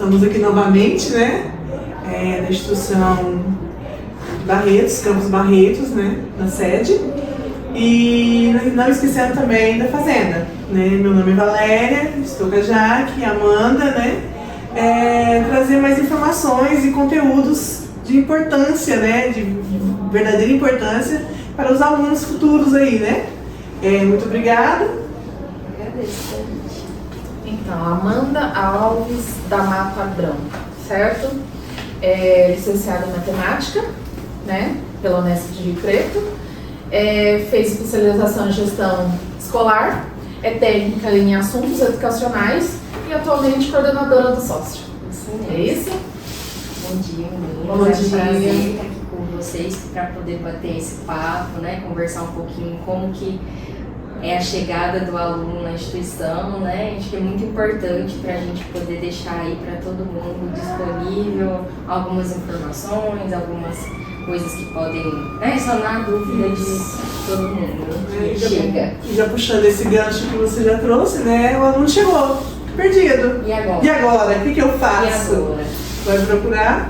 Estamos aqui novamente, né? Da instituição Barretos, Campus Barretos, né? Na sede. E não esquecendo também da Fazenda, né? Meu nome é Valéria, estou com a Jaque e a Amanda, né? Trazer mais informações e conteúdos de importância, né? De verdadeira importância para os alunos futuros aí, né? Muito obrigada. Agradeço, gente. Então, Amanda Alves da Mata Abrão, certo? Licenciada em Matemática, né? Pela Unesp de Rio Preto. Fez especialização em Gestão Escolar, técnica em Assuntos Educacionais e atualmente coordenadora do sócio. É isso? Bom dia, meninas. Bom dia. É um prazer estar aqui com vocês para poder bater esse papo, né? Conversar um pouquinho como que é a chegada do aluno na instituição, né? Acho que é muito importante para a gente poder deixar aí para todo mundo disponível algumas informações, algumas coisas que podem, né, sanar a dúvida de todo mundo que chega. E já puxando esse gancho que você já trouxe, né? O aluno chegou perdido. E agora? E agora? O que eu faço? E agora? Vai procurar?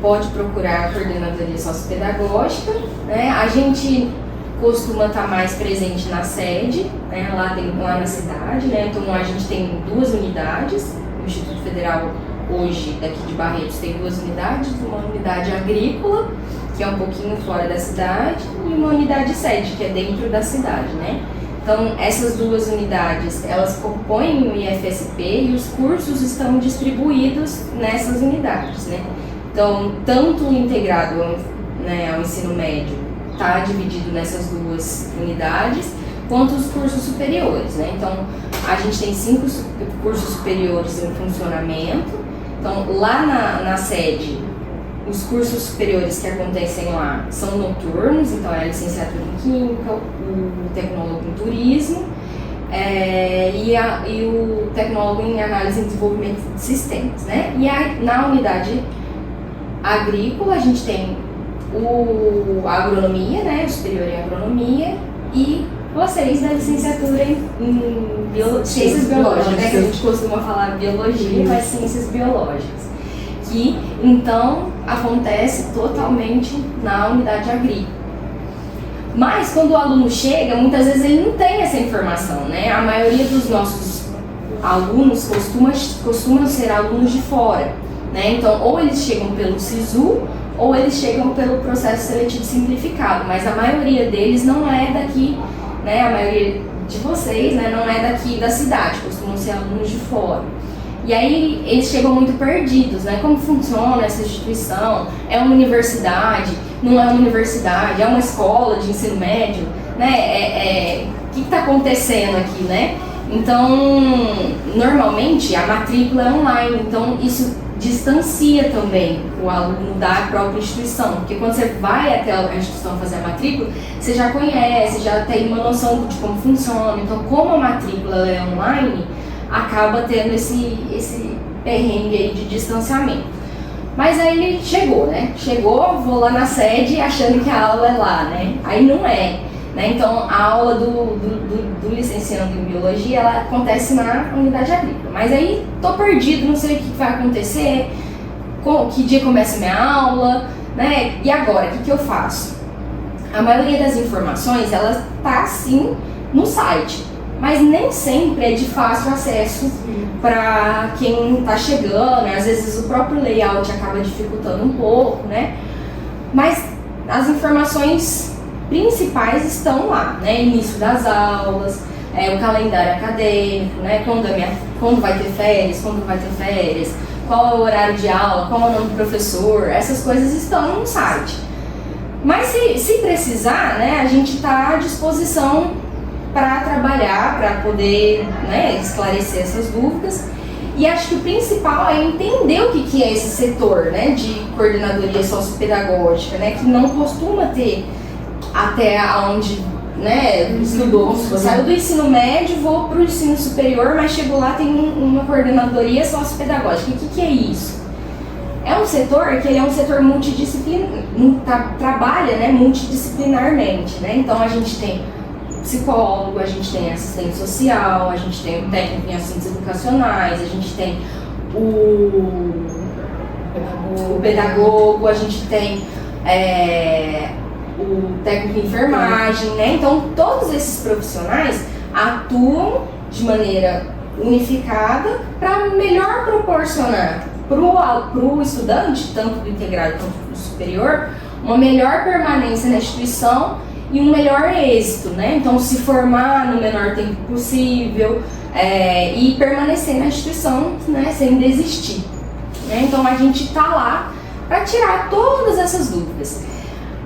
Pode procurar a coordenadoria sociopedagógica, né? A gente costuma estar mais presente na sede, né? Lá na cidade, né? Então a gente tem 2 unidades. O Instituto Federal hoje daqui de Barretos tem 2 unidades, uma unidade agrícola, que é um pouquinho fora da cidade, e uma unidade sede, que é dentro da cidade, né? Então essas 2 unidades, elas compõem o IFSP e os cursos estão distribuídos nessas unidades, né? Então, tanto o integrado, né, ao ensino médio está dividido nessas 2 unidades, quanto os cursos superiores, né? Então, a gente tem 5 cursos superiores em funcionamento. Então, lá na sede, os cursos superiores que acontecem lá são noturnos, então é a licenciatura em Química, o tecnólogo em Turismo e o tecnólogo em Análise e Desenvolvimento de Sistemas, né? E na unidade agrícola a gente tem a agronomia, né? O superior em agronomia e vocês da licenciatura em ciências biológicas, né? Que a gente costuma falar biologia, mas ciências biológicas. Que então acontece totalmente na unidade agrícola. Mas quando o aluno chega, muitas vezes ele não tem essa informação, né? A maioria dos nossos alunos costumam ser alunos de fora, né? Então, ou eles chegam pelo SISU, ou eles chegam pelo processo seletivo simplificado, mas a maioria deles não é daqui, né? A maioria de vocês, né, não é daqui da cidade, costumam ser alunos de fora. E aí eles chegam muito perdidos, né? Como funciona essa instituição? É uma universidade? Não é uma universidade? É uma escola de ensino médio? Né? O que está acontecendo aqui, né? Então, normalmente a matrícula é online, então isso distancia também o aluno da própria instituição, porque quando você vai até a instituição fazer a matrícula, você já conhece, já tem uma noção de como funciona. Então, como a matrícula é online, acaba tendo esse perrengue aí de distanciamento. Mas aí ele chegou, né? Chegou, vou lá na sede achando que a aula é lá, né? Aí não é, né? Então a aula do licenciando em biologia, ela acontece na unidade agrícola. Mas aí tô perdido, não sei o que vai acontecer, que dia começa a minha aula, né? E agora, o que eu faço? A maioria das informações, ela tá sim no site, mas nem sempre é de fácil acesso para quem está chegando, né? Às vezes o próprio layout acaba dificultando um pouco, né? Mas as informações principais estão lá, né? Início das aulas, o calendário acadêmico, né? Quando vai ter férias, quando não vai ter férias, qual é o horário de aula, qual é o nome do professor, essas coisas estão no site. Mas se precisar, né, a gente está à disposição para trabalhar, para poder, né, esclarecer essas dúvidas. E acho que o principal é entender o que é esse setor, né, de coordenadoria sociopedagógica, né, que não costuma ter até onde, né, estudou. Saiu do ensino médio, vou para o ensino superior, mas chegou lá, tem uma coordenadoria sociopedagógica. O que é isso? É um setor que ele é um setor multidisciplinar, trabalha, né, multidisciplinarmente, né? Então a gente tem psicólogo, a gente tem assistente social, a gente tem o técnico em assuntos educacionais, a gente tem o o pedagogo, a gente tem o técnico de enfermagem, né? Então, todos esses profissionais atuam de maneira unificada para melhor proporcionar para o estudante, tanto do integrado quanto do superior, uma melhor permanência na instituição e um melhor êxito, né? Então, se formar no menor tempo possível e permanecer na instituição, né, sem desistir. Né? Então, a gente está lá para tirar todas essas dúvidas.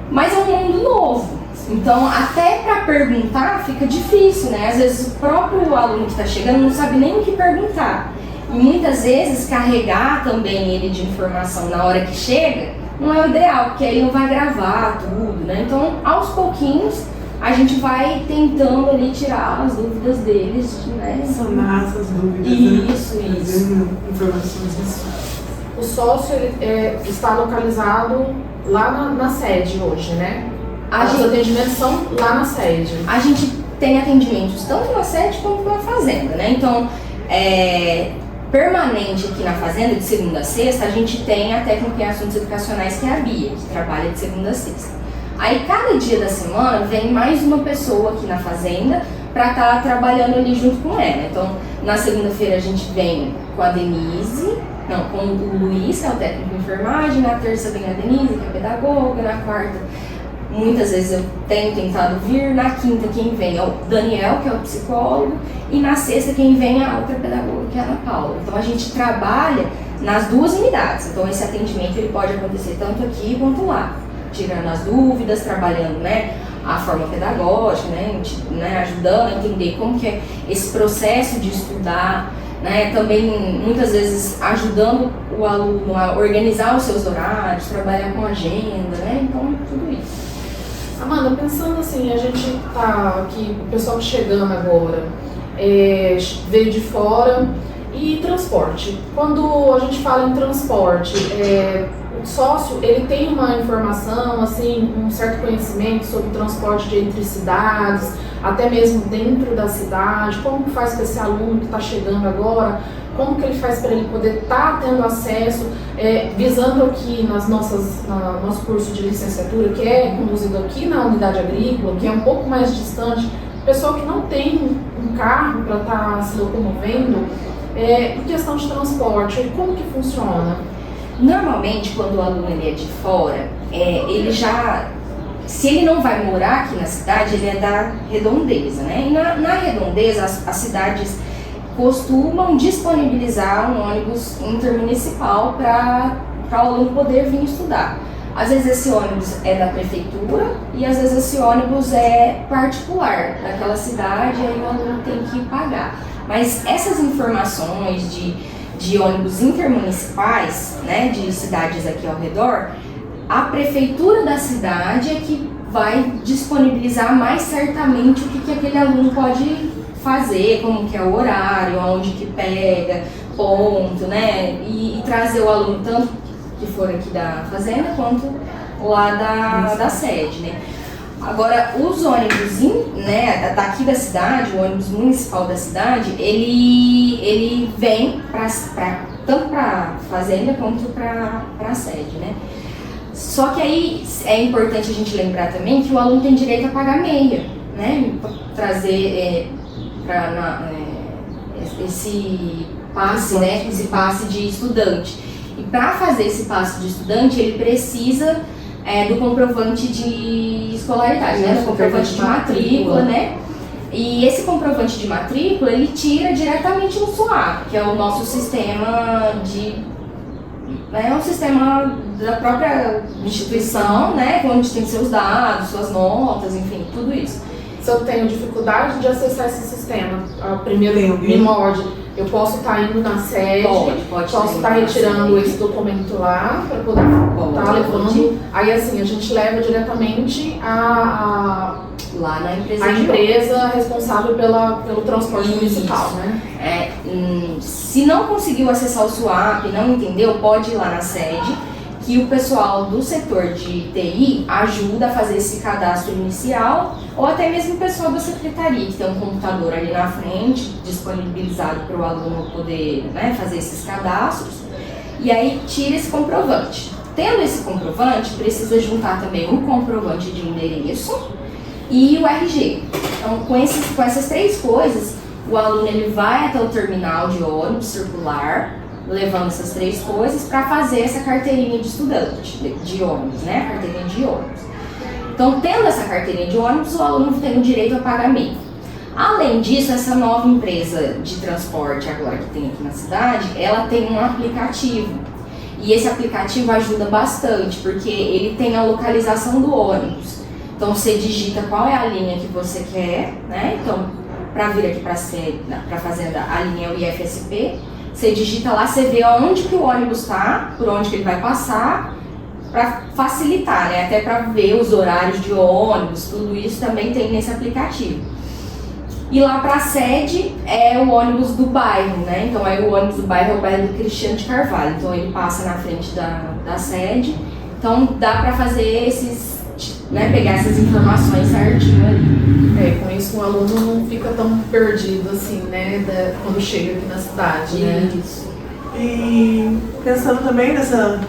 Mas é um mundo novo, então até para perguntar fica difícil, né? Às vezes o próprio aluno que está chegando não sabe nem o que perguntar. E muitas vezes carregar também ele de informação na hora que chega não é o ideal, porque aí não vai gravar tudo, né? Então, aos pouquinhos, a gente vai tentando ali tirar as dúvidas deles, né? Sanar essas dúvidas, isso, né? isso. Informações disso. O sócio está localizado lá na sede hoje, né? Os atendimentos são lá na sede. A gente tem atendimentos tanto na sede quanto na fazenda, né? Então, permanente aqui na fazenda, de segunda a sexta, a gente tem a técnica em assuntos educacionais, que é a Bia, que trabalha de segunda a sexta. Aí, cada dia da semana, vem mais uma pessoa aqui na fazenda para estar trabalhando ali junto com ela. Então, na segunda-feira a gente vem com a Denise, com o Luiz, que é o técnico de enfermagem, na terça vem a Denise, que é a pedagoga, na quarta, muitas vezes eu tenho tentado vir, na quinta quem vem é o Daniel, que é o psicólogo, e na sexta quem vem é a outra pedagoga, que é a Ana Paula. Então a gente trabalha nas duas unidades, então esse atendimento ele pode acontecer tanto aqui quanto lá, tirando as dúvidas, trabalhando, né, a forma pedagógica, né, ajudando a entender como que é esse processo de estudar, né, também muitas vezes ajudando o aluno a organizar os seus horários, trabalhar com agenda, né, então tudo isso. Amanda, pensando assim, a gente tá aqui, o pessoal chegando agora, veio de fora, e transporte. Quando a gente fala em transporte, o sócio, ele tem uma informação, assim, um certo conhecimento sobre o transporte entre cidades, até mesmo dentro da cidade, como que faz com esse aluno que está chegando agora, como que ele faz para ele poder estar tendo acesso, visando aqui no nosso curso de licenciatura, que é conduzido aqui na unidade agrícola, que é um pouco mais distante, pessoal que não tem um carro para estar se locomovendo, em questão de transporte, como que funciona? Normalmente, quando o aluno ele é de fora, ele já, se ele não vai morar aqui na cidade, ele é da redondeza, né? E na redondeza, as cidades costumam disponibilizar um ônibus intermunicipal para o aluno poder vir estudar. Às vezes esse ônibus é da prefeitura e às vezes esse ônibus é particular daquela cidade, aí o aluno tem que pagar. Mas essas informações de ônibus intermunicipais, né, de cidades aqui ao redor, a prefeitura da cidade é que vai disponibilizar mais certamente o que aquele aluno pode fazer, como que é o horário, onde que pega, ponto, né, e trazer o aluno tanto que for aqui da fazenda quanto lá da sede, né. Agora, os ônibus, né, daqui da cidade, o ônibus municipal da cidade, ele vem tanto para a fazenda quanto para a sede, né. Só que aí é importante a gente lembrar também que o aluno tem direito a pagar meia, né, trazer esse passe, né, esse passe de estudante. E para fazer esse passe de estudante, ele precisa do comprovante de escolaridade, né, do comprovante de matrícula, né? E esse comprovante de matrícula, ele tira diretamente no SUAP, que é o nosso sistema é um sistema da própria instituição, né, onde tem seus dados, suas notas, enfim, tudo isso. Se eu tenho dificuldade de acessar esse sistema, primeiro me morde, eu posso estar indo na sede, posso estar retirando esse documento lá para poder estar levando. Aí assim, a gente leva diretamente lá na empresa, a empresa responsável pelo transporte municipal, né? Se não conseguiu acessar o SUAP, não entendeu, pode ir lá na sede, que o pessoal do setor de TI ajuda a fazer esse cadastro inicial, ou até mesmo o pessoal da secretaria, que tem um computador ali na frente, disponibilizado para o aluno poder, né, fazer esses cadastros, e aí tira esse comprovante. Tendo esse comprovante, precisa juntar também o comprovante de endereço e o RG. Então, com essas 3 coisas, o aluno ele vai até o terminal de ônibus circular, levando essas 3 coisas para fazer essa carteirinha de estudante de ônibus, né? A carteirinha de ônibus. Então, tendo essa carteirinha de ônibus, o aluno tem o direito a pagamento. Além disso, essa nova empresa de transporte agora que tem aqui na cidade, ela tem um aplicativo. E esse aplicativo ajuda bastante, porque ele tem a localização do ônibus. Então, você digita qual é a linha que você quer, né? Então, para vir aqui para a fazenda, a linha é o IFSP. Você digita lá, você vê onde que o ônibus está, por onde que ele vai passar, para facilitar, né? Até para ver os horários de ônibus, tudo isso também tem nesse aplicativo. E lá para a sede é o ônibus do bairro, né? Então aí o ônibus do bairro é o bairro do Cristiano de Carvalho. Então ele passa na frente da sede. Então dá para fazer pegar essas informações certinho ali. Com isso o aluno não fica tão perdido assim, né? Quando chega aqui na cidade, né? Isso. E pensando também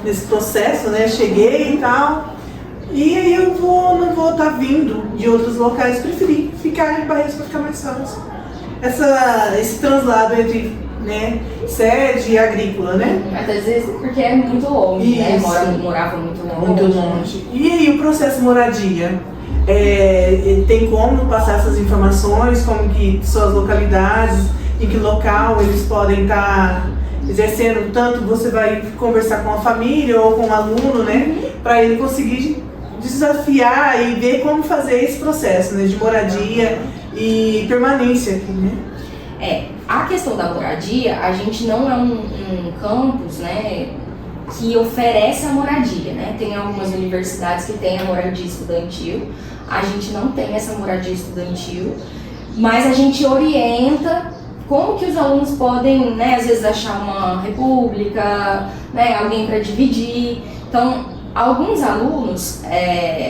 nesse processo, né? Cheguei e tal. E aí eu não vou estar vindo de outros locais, preferi ficar em Barretos para ficar mais fácil. Esse translado entre, né, sede e agrícola, né? Às vezes porque é muito longe, né? Morava muito longe. Muito longe. E aí o processo moradia? Tem como passar essas informações, como que são as localidades, em que local eles podem estar exercendo, tanto você vai conversar com a família ou com o aluno, né? Para ele conseguir desafiar e ver como fazer esse processo, né, de moradia e permanência aqui, né? A questão da moradia, a gente não é um campus, né, que oferece a moradia, né? Tem algumas universidades que têm a moradia estudantil, a gente não tem essa moradia estudantil, mas a gente orienta como que os alunos podem, né, às vezes achar uma república, né, alguém para dividir. Então, alguns alunos,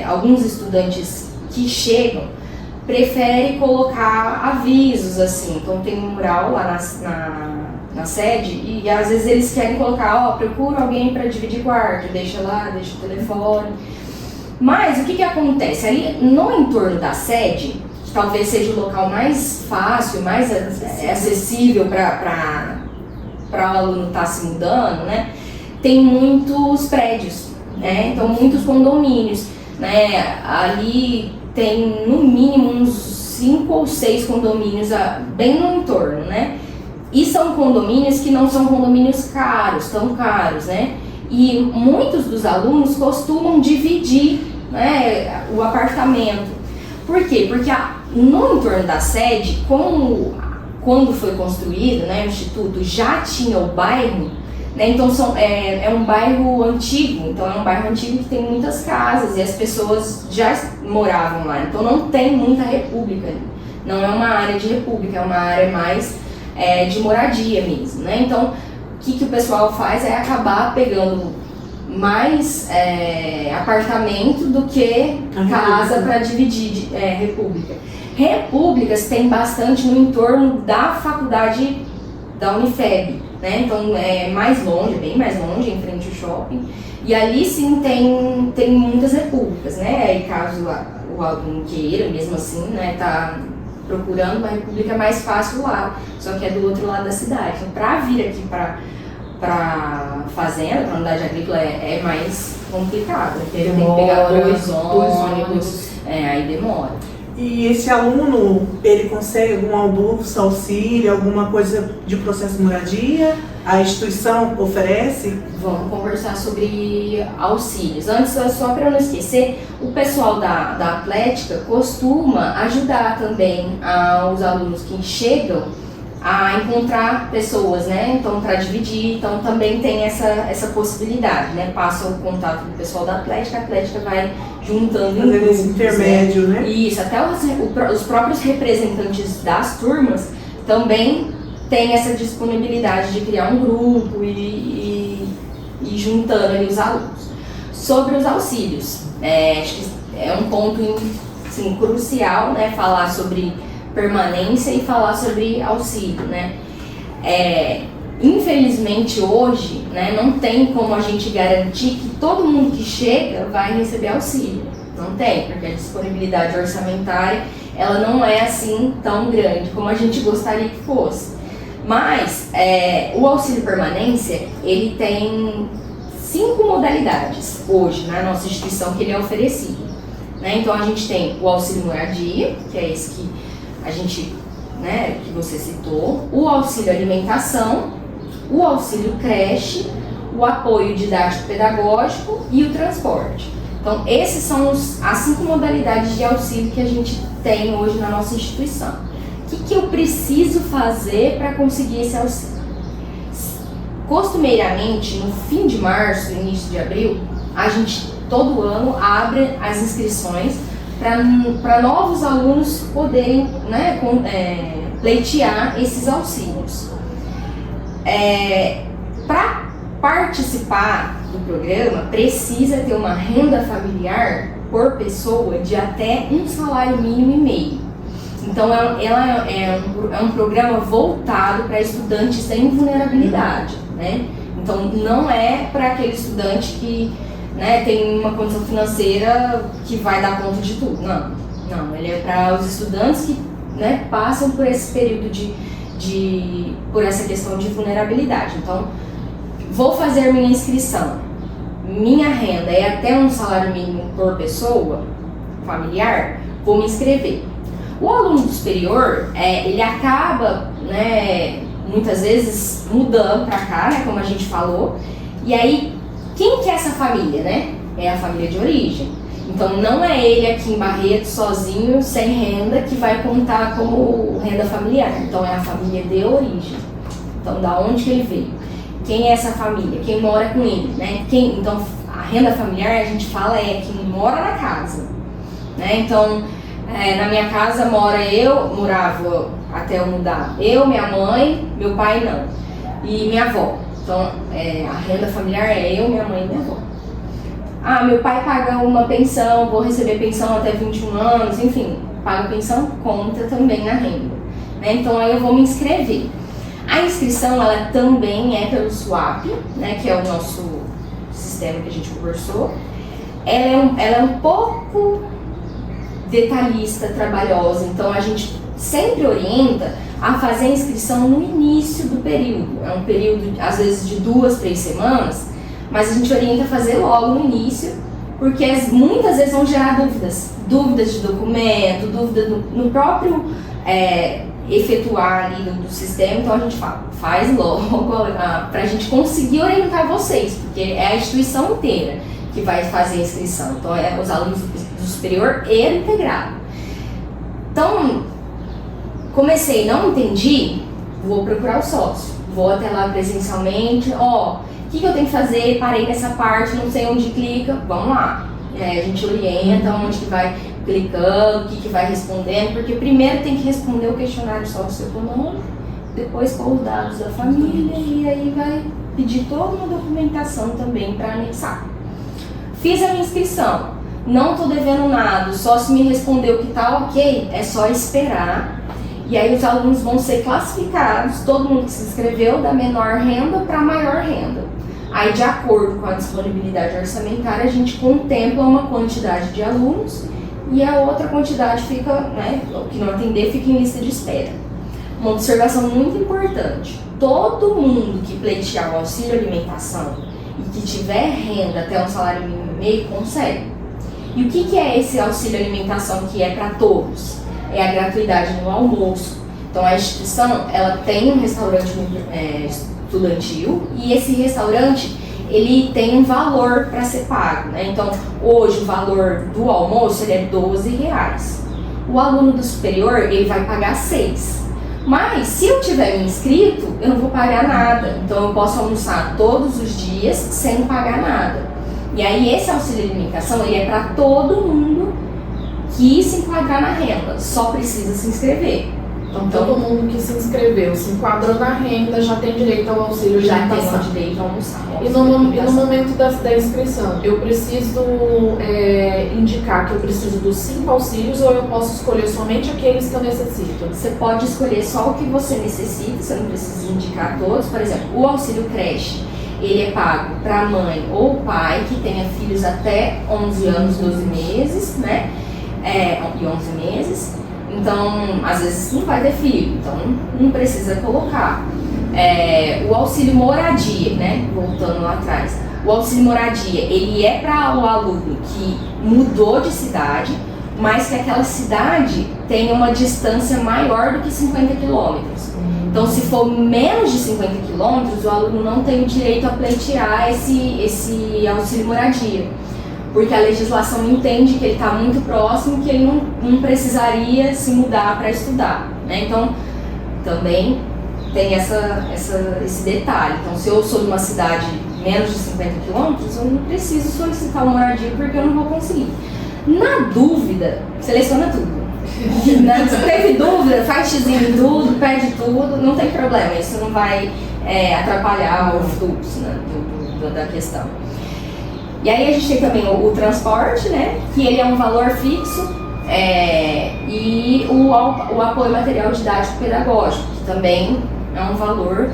alguns estudantes que chegam, preferem colocar avisos, assim. Então tem um mural lá na sede e às vezes eles querem colocar, procura alguém para dividir quarto, deixa lá, deixa o telefone. Mas o que acontece? Ali no entorno da sede, que talvez seja o local mais fácil, mais acessível para o aluno estar se mudando, né? Tem muitos prédios. Então muitos condomínios, né? Ali tem no mínimo uns 5 ou 6 condomínios bem no entorno, né? E são condomínios que não são condomínios tão caros, né? E muitos dos alunos costumam dividir, né, o apartamento. Por quê? Porque no entorno da sede, quando foi construído, né, o Instituto já tinha o bairro, né, então é um bairro antigo, então é um bairro antigo que tem muitas casas e as pessoas já moravam lá, então não tem muita república ali. Não é uma área de república, é uma área mais de moradia mesmo, né? Então o que o pessoal faz é acabar pegando mais apartamento do que casa para dividir república. Repúblicas tem bastante no entorno da faculdade da Unifeb, né? Então é mais longe, bem mais longe, em frente ao shopping. E ali sim tem muitas repúblicas, né? E caso o aluno queira, mesmo assim, né, tá procurando uma república mais fácil lá, só que é do outro lado da cidade. Então para vir aqui para fazenda, para unidade agrícola é mais complicado, porque tem que pegar dois ônibus, aí demora. E esse aluno, ele consegue alguma bolsa, auxílio, alguma coisa de processo de moradia? A instituição oferece? Vamos conversar sobre auxílios. Antes, só para eu não esquecer, o pessoal da Atlética costuma ajudar também os alunos que chegam a encontrar pessoas, né? Então, para dividir, então também tem essa possibilidade, né? Passa o contato do pessoal da Atlética, a Atlética vai juntando em grupos, esse intermédio, né? Isso, até os próprios representantes das turmas também têm essa disponibilidade de criar um grupo e juntando ali os alunos. Sobre os auxílios, acho que é um ponto assim, crucial, né? Falar sobre permanência e falar sobre auxílio, né? Infelizmente hoje, né, não tem como a gente garantir que todo mundo que chega vai receber auxílio. Não tem, porque a disponibilidade orçamentária ela não é assim tão grande como a gente gostaria que fosse. Mas o auxílio permanência, ele tem 5 modalidades hoje na nossa instituição que ele é oferecido. Né? Então a gente tem o auxílio moradia, que é esse que a gente, né, que você citou, o auxílio alimentação, o auxílio creche, o apoio didático-pedagógico e o transporte. Então, esses são as 5 modalidades de auxílio que a gente tem hoje na nossa instituição. O que eu preciso fazer para conseguir esse auxílio? Costumeiramente, no fim de março, início de abril, a gente todo ano abre as inscrições para novos alunos poderem, né, pleitear esses auxílios. Para participar do programa, precisa ter uma renda familiar por pessoa de até um salário mínimo e meio. Então, ela é um programa voltado para estudantes sem vulnerabilidade, né? Então, não é para aquele estudante que, né, tem uma condição financeira que vai dar conta de tudo. Não, ele é para os estudantes que, né, passam por esse período por essa questão de vulnerabilidade. Então, vou fazer minha inscrição. Minha renda é até um salário mínimo por pessoa familiar, vou me inscrever. O aluno do superior, ele acaba, né, muitas vezes mudando para cá, né, como a gente falou. E aí, quem que é essa família, né? É a família de origem. Então, não é ele aqui em Barretos, sozinho, sem renda, que vai contar como renda familiar. Então, é a família de origem. Então, da onde que ele veio? Quem é essa família? Quem mora com ele, né? Então, a renda familiar, a gente fala, é quem mora na casa, né? Então, na minha casa morava até eu mudar, eu, minha mãe, meu pai não, e minha avó. Então, a renda familiar é eu, minha mãe e minha avó. Meu pai paga uma pensão, vou receber pensão até 21 anos, enfim, paga pensão, conta também na renda, né? Então, aí eu vou me inscrever. A inscrição, ela também é pelo SWAP, né, que é o nosso sistema que a gente conversou. Ela é um pouco detalhista, trabalhosa, então a gente sempre orienta a fazer a inscrição no início do período. É um período, às vezes, de 2, 3 semanas, mas a gente orienta a fazer logo no início, porque muitas vezes vão gerar dúvidas de documento, dúvida no próprio efetuar ali do sistema. Então a gente faz logo para a gente conseguir orientar vocês, porque é a instituição inteira que vai fazer a inscrição. Então é os alunos do superior e integrado. Então, comecei, não entendi, vou procurar o sócio. Vou até lá presencialmente, o que eu tenho que fazer? Parei nessa parte, não sei onde clica, vamos lá. A gente orienta onde que vai clicando, o que vai respondendo, porque primeiro tem que responder o questionário socioeconômico, depois com os dados da família, e aí vai pedir toda uma documentação também para anexar. Fiz a minha inscrição, não estou devendo nada, o sócio me respondeu que tá ok, é só esperar. E aí os alunos vão ser classificados, todo mundo que se inscreveu, da menor renda para a maior renda. Aí, de acordo com a disponibilidade orçamentária, a gente contempla uma quantidade de alunos e a outra quantidade fica, né, o que não atender fica em lista de espera. Uma observação muito importante: todo mundo que pleitear o auxílio alimentação e que tiver renda até um salário mínimo e meio consegue. E o que é esse auxílio alimentação que é para todos? É a gratuidade no almoço. Então a instituição, ela tem um restaurante estudantil e esse restaurante, ele tem um valor para ser pago, né? Então hoje o valor do almoço ele é R$12. O aluno do superior, ele vai pagar 6. Mas se eu tiver me inscrito, eu não vou pagar nada. Então eu posso almoçar todos os dias sem pagar nada. E aí esse auxílio alimentação, ele é para todo mundo que se enquadrar na renda, só precisa se inscrever. Então todo mundo que se inscreveu, se enquadrou na renda, já tem direito ao auxílio de Já alimentação. tem o direito a almoçar. E no momento da inscrição, eu preciso indicar que eu preciso dos 5 auxílios ou eu posso escolher somente aqueles que eu necessito? Você pode escolher só o que você necessita, você não precisa indicar todos. Por exemplo, o auxílio creche, ele é pago para mãe ou pai que tenha filhos até 11 anos, 12 meses, né? E 11 meses. Então, às vezes não vai ter filho, então não precisa colocar. O auxílio moradia, né? Voltando lá atrás. O auxílio moradia, ele é para o aluno que mudou de cidade, mas que aquela cidade tenha uma distância maior do que 50 quilômetros. Então, se for menos de 50 quilômetros, o aluno não tem o direito a pleitear esse auxílio moradia. Porque a legislação entende que ele está muito próximo, que ele não precisaria se mudar para estudar, né? Então, também tem esse detalhe. Então, se eu sou de uma cidade menos de 50 quilômetros, eu não preciso solicitar uma moradia porque eu não vou conseguir. Na dúvida, seleciona tudo. Se teve dúvida, faz xizinho em tudo, pede tudo, não tem problema. Isso não vai atrapalhar o fluxo, né, da questão. E aí a gente tem também o transporte, né, que ele é um valor fixo, e o apoio material didático pedagógico, que também é um valor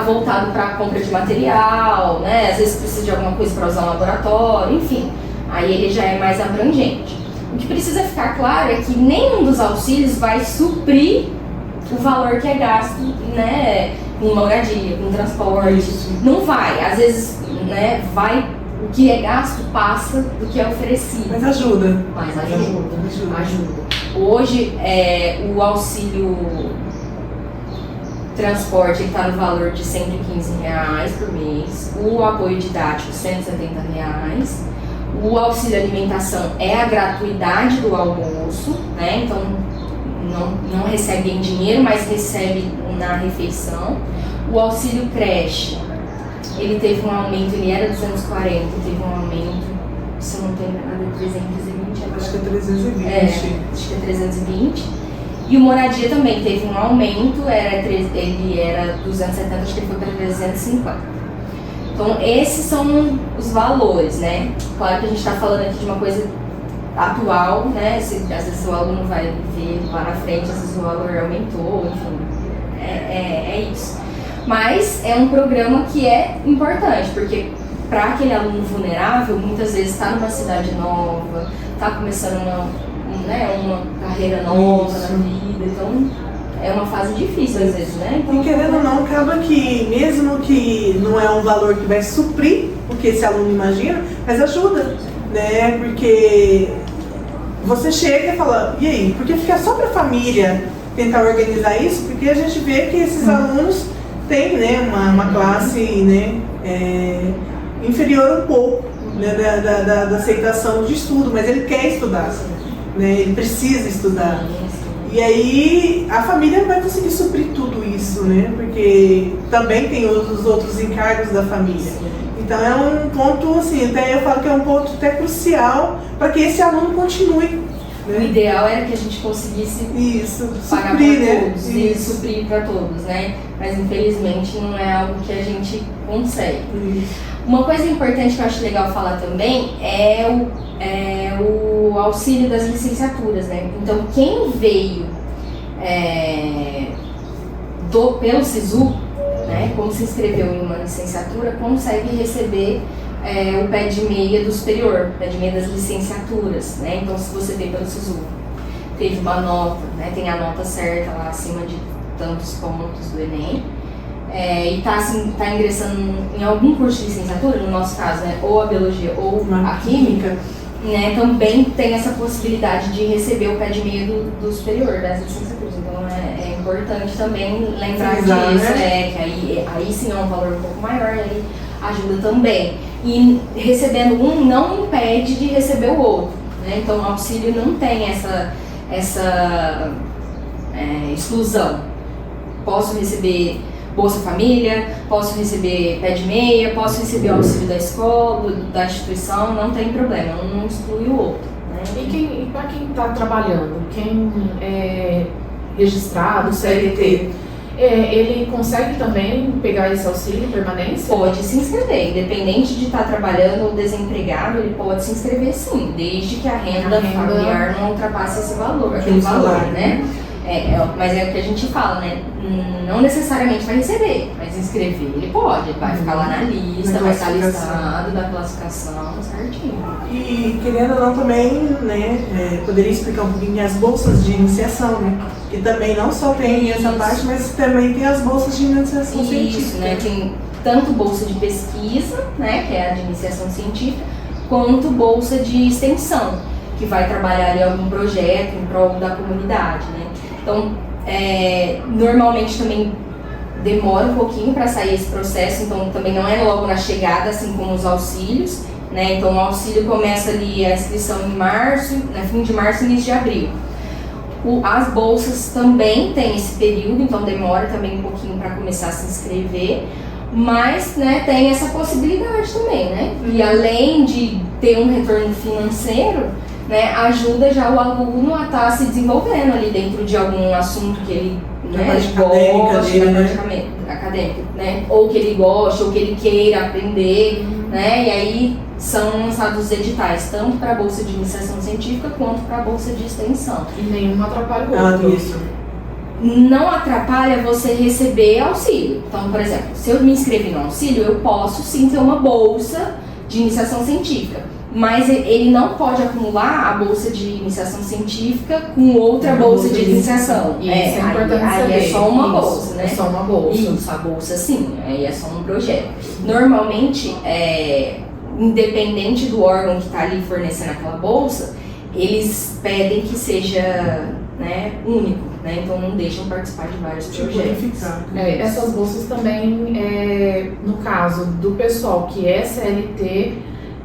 voltado para a compra de material, né, às vezes precisa de alguma coisa para usar no laboratório, enfim, aí ele já é mais abrangente. O que precisa ficar claro é que nenhum dos auxílios vai suprir o valor que é gasto, né, com moradia, com transporte, não vai, às vezes, né, o que é gasto passa do que é oferecido. Mas ajuda. Mas ajuda. Hoje, o auxílio transporte está no valor de R$ 115 por mês, o apoio didático R$ 170. O auxílio alimentação é a gratuidade do almoço, né? Então não recebe em dinheiro, mas recebe na refeição. O auxílio creche, ele teve um aumento, ele era 240, teve um aumento, se eu não tenho nada, 320 agora. Acho que é 320. Acho que é 320. E o moradia também teve um aumento, ele era 270, acho que ele foi para 350. Então, esses são os valores, né? Claro que a gente está falando aqui de uma coisa atual, né? Às vezes o aluno vai ver lá na frente, às vezes o valor aumentou, enfim, é isso. Mas é um programa que é importante, porque para aquele aluno vulnerável, muitas vezes está numa cidade nova, está começando uma carreira nova na vida, então é uma fase difícil às vezes, né? Então, e querendo ou não, acaba que, mesmo que não é um valor que vai suprir o que esse aluno imagina, mas ajuda, né? Porque você chega e fala, e aí? Porque fica só para a família tentar organizar isso, porque a gente vê que esses alunos têm, né, uma classe, né, inferior um pouco, né, da aceitação de estudo, mas ele quer estudar, né? Ele precisa estudar. E aí a família vai conseguir suprir tudo isso, né? Porque também tem os outros encargos da família. Então é um ponto, assim, até eu falo que é um ponto até crucial para que esse aluno continue. Né? O ideal era que a gente conseguisse pagar suprir, para né? todos, e suprir para todos, né? Mas infelizmente não é algo que a gente consegue. Uma coisa importante que eu acho legal falar também é o auxílio das licenciaturas, né? Então, quem veio pelo SISU, né, como se inscreveu em uma licenciatura, consegue receber o pé de meia do superior, pé de meia das licenciaturas, né? Então, se você veio pelo SISU, teve uma nota, né, tem a nota certa lá acima de tantos pontos do Enem, e tá ingressando em algum curso de licenciatura, no nosso caso, né, ou a biologia ou a química, né, também tem essa possibilidade de receber o pé de meia do superior das licenciaturas. Então é importante também lembrar disso, né? Que aí sim é um valor um pouco maior, aí ajuda também. E recebendo um não impede de receber o outro, né? Então o auxílio não tem essa exclusão. Posso receber Bolsa Família, posso receber pé de meia, posso receber auxílio da escola, da instituição, não tem problema, não exclui o outro. Né? E para quem está trabalhando, quem registrado, CLT, ele consegue também pegar esse auxílio permanência? Pode se inscrever, independente de estar trabalhando ou desempregado, ele pode se inscrever sim, desde que a renda familiar não ultrapasse esse valor, aquele valor, né? Mas é o que a gente fala, né? Não necessariamente vai receber, mas inscrever ele pode, vai ficar lá na lista, vai estar listado da classificação certinho. E querendo ou não também, né, poderia explicar um pouquinho as bolsas de iniciação, né? Que também não só tem essa parte, mas também tem as bolsas de iniciação científica. Isso, né? Tem tanto bolsa de pesquisa, né, que é a de iniciação científica, quanto bolsa de extensão, que vai trabalhar ali algum projeto em prol da comunidade, né? Então, normalmente também demora um pouquinho para sair esse processo, então também não é logo na chegada, assim como os auxílios, né? Então o auxílio começa ali a inscrição em março, fim de março e início de abril. As bolsas também têm esse período, então demora também um pouquinho para começar a se inscrever, mas, né, tem essa possibilidade também, né? E além de ter um retorno financeiro, né, ajuda já o aluno a estar se desenvolvendo ali dentro de algum assunto que ele, né, gosta, acadêmico, né, ou que ele gosta, ou que ele queira aprender, né, e aí são lançados os editais, tanto para a bolsa de iniciação científica quanto para a bolsa de extensão. E nenhum atrapalha o outro. Isso. Não atrapalha você receber auxílio. Então, por exemplo, se eu me inscrevi no auxílio, eu posso sim ter uma bolsa de iniciação científica, mas ele não pode acumular a bolsa de iniciação científica com outra bolsa de iniciação. Isso é importante saber. Aí é só uma bolsa, né? É só uma bolsa. Isso, a bolsa sim, aí é só um projeto. Normalmente, independente do órgão que está ali fornecendo aquela bolsa, eles pedem que seja, né, único, né? Então não deixam participar de vários projetos. Essas bolsas também, no caso do pessoal que é CLT,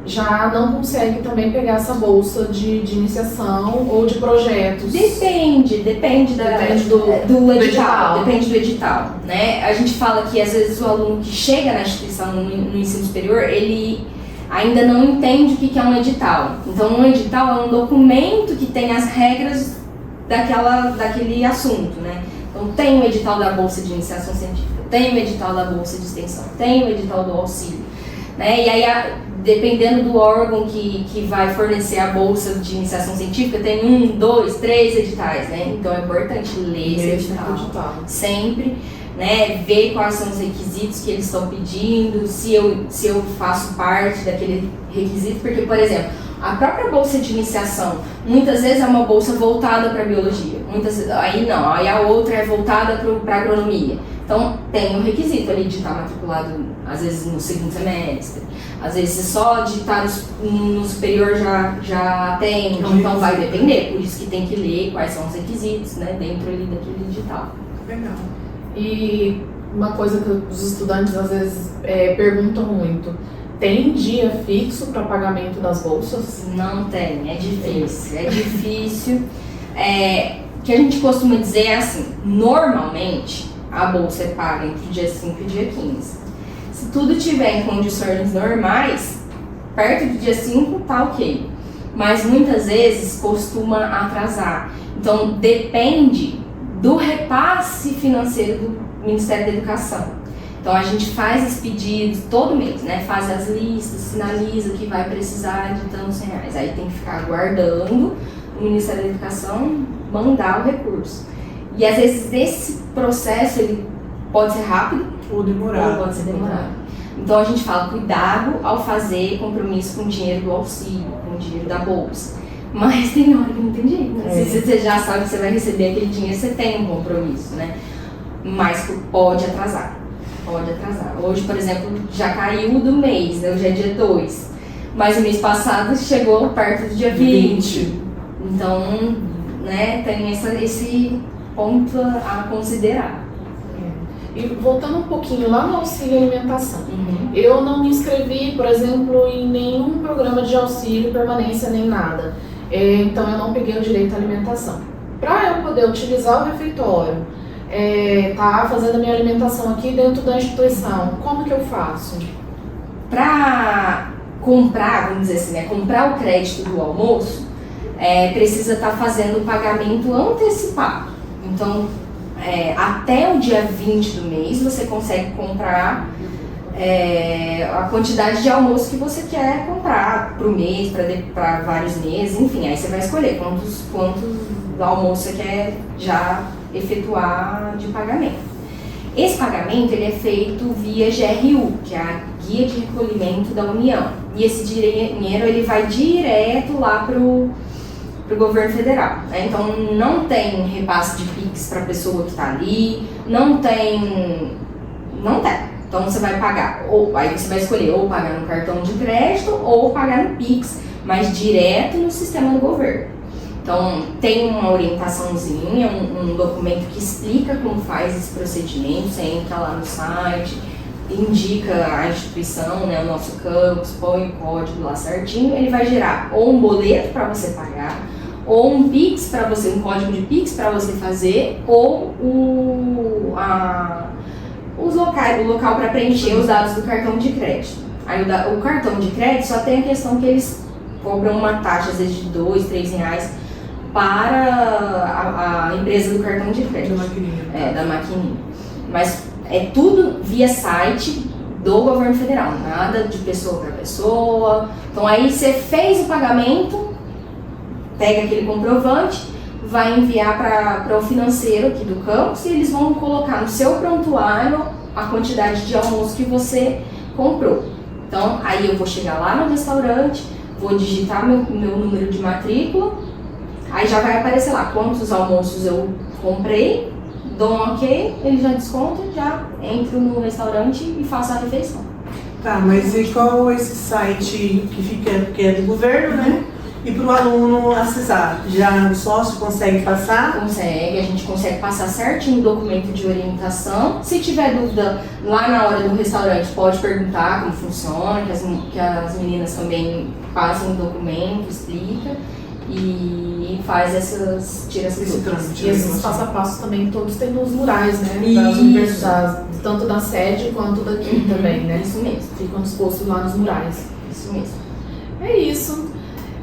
já não consegue também pegar essa bolsa de iniciação ou de projetos? Depende do edital, depende do edital, né? A gente fala que às vezes o aluno que chega na instituição no ensino superior, ele ainda não entende o que é um edital. Então um edital é um documento que tem as regras daquele assunto, né? Então tem o edital da bolsa de iniciação científica, tem o edital da bolsa de extensão, tem o edital do auxílio, né? E aí, dependendo do órgão que vai fornecer a bolsa de iniciação científica, tem 1, 2, 3 editais, né? Então é importante ler esse edital sempre, né? Ver quais são os requisitos que eles estão pedindo, se eu faço parte daquele requisito, porque, por exemplo, a própria bolsa de iniciação, muitas vezes é uma bolsa voltada para biologia, aí a outra é voltada para agronomia. Então tem um requisito ali de estar matriculado, às vezes no segundo semestre, às vezes só de estar no superior já tem, então vai depender, por isso que tem que ler quais são os requisitos, né, dentro ali daquele edital. Legal. E uma coisa que os estudantes às vezes perguntam muito: tem dia fixo para pagamento das bolsas? Não tem, é difícil. Que a gente costuma dizer é assim, normalmente a bolsa é paga entre o dia 5 e o dia 15. Se tudo tiver em condições normais, perto do dia 5 tá ok. Mas muitas vezes costuma atrasar. Então depende do repasse financeiro do Ministério da Educação. Então a gente faz os pedidos todo mês, né? Faz as listas, sinaliza que vai precisar de tantos reais. Aí tem que ficar aguardando o Ministério da Educação mandar o recurso. E às vezes esse processo ele pode ser rápido ou demorado. Ou pode ser demorado. Então a gente fala cuidado ao fazer compromisso com o dinheiro do auxílio, com o dinheiro da bolsa. Mas tem hora que não tem jeito, né? Se você já sabe que você vai receber aquele dinheiro, você tem um compromisso, né? Mas pode atrasar. Hoje, por exemplo, já caiu do mês, né? Hoje é dia 2. Mas o mês passado chegou perto do dia 20. Então, né, tem esse ponto a considerar. E voltando um pouquinho lá no auxílio alimentação, eu não me inscrevi, por exemplo, em nenhum programa de auxílio, permanência, nem nada. Então eu não peguei o direito à alimentação. Para eu poder utilizar o refeitório, tá fazendo a minha alimentação aqui dentro da instituição, como que eu faço? Para comprar, vamos dizer assim, né, comprar o crédito do almoço, precisa estar fazendo o pagamento antecipado. Então, até o dia 20 do mês você consegue comprar a quantidade de almoço que você quer comprar para o mês, para vários meses, enfim, aí você vai escolher quantos almoços você quer já efetuar de pagamento. Esse pagamento ele é feito via GRU, que é a Guia de Recolhimento da União, e esse dinheiro ele vai direto lá para o governo federal, né? Então não tem repasse de PIX para a pessoa que está ali, não tem. Então você vai pagar, aí você vai escolher ou pagar no cartão de crédito ou pagar no PIX, mas direto no sistema do governo. Então tem uma orientaçãozinha, um documento que explica como faz esse procedimento, você entra lá no site, indica a instituição, né, o nosso campus, põe o código lá certinho, ele vai gerar ou um boleto para você pagar, ou um PIX para você, um código de PIX para você fazer, ou o local para preencher os dados do cartão de crédito. Aí o cartão de crédito só tem a questão que eles cobram uma taxa, às vezes de R$2, R$3 para a empresa do cartão de crédito. Da maquininha. Da maquininha. Mas é tudo via site do governo federal, nada de pessoa para pessoa. Então aí você fez o pagamento, pega aquele comprovante, vai enviar para o financeiro aqui do campus e eles vão colocar no seu prontuário a quantidade de almoço que você comprou. Então, aí eu vou chegar lá no restaurante, vou digitar meu número de matrícula, aí já vai aparecer lá quantos almoços eu comprei, dou um ok, ele já desconta, já entro no restaurante e faço a refeição. Tá, mas e qual esse site que é do governo, né? E para o aluno acessar, já o sócio consegue passar? Consegue, a gente consegue passar certinho o documento de orientação. Se tiver dúvida lá na hora do restaurante, pode perguntar como funciona, que as meninas também passam o documento, explica e tira essas dúvidas. E esses passo a passo também todos tem nos murais, né? Das Isso. universidades, tanto da sede quanto daqui também, né? Isso mesmo. Ficam dispostos lá nos murais. Isso mesmo. É isso.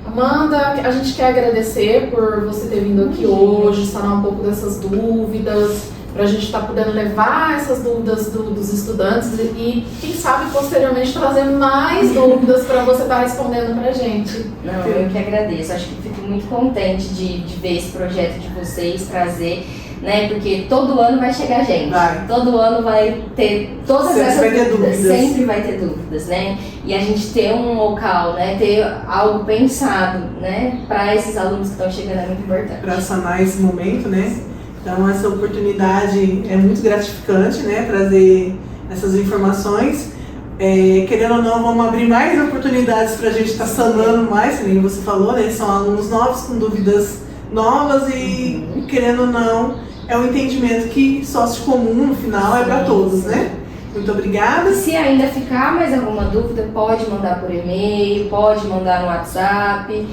Amanda, a gente quer agradecer por você ter vindo aqui hoje, sanar um pouco dessas dúvidas, para a gente estar podendo levar essas dúvidas dos estudantes e, quem sabe, posteriormente trazer mais dúvidas para você estar respondendo para a gente. Não, eu que agradeço. Acho que fico muito contente de ver esse projeto de vocês, trazer, né? Porque todo ano vai chegar gente. Vai. Todo ano vai ter todas Sempre essas vai ter dúvidas. Sempre vai ter dúvidas, né? E a gente ter um local, né? Ter algo pensado, né? Para esses alunos que estão chegando é muito importante. Para sanar esse momento, né? Então essa oportunidade é muito gratificante, né? Trazer essas informações. Querendo ou não, vamos abrir mais oportunidades para a gente estar sanando mais, como você falou, né? São alunos novos com dúvidas novas e, querendo ou não, é um entendimento que sócio comum no final é para todos, né? Muito obrigada. Se ainda ficar mais alguma dúvida, pode mandar por e-mail, pode mandar no WhatsApp,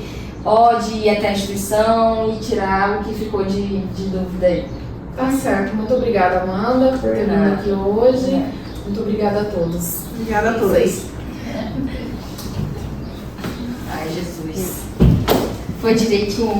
pode ir até a instituição e tirar o que ficou de dúvida aí. Tá certo. Muito obrigada, Amanda, por ter vindo aqui hoje. É. Muito obrigada a todos. Obrigada a todos. Ai, Jesus. Foi direitinho.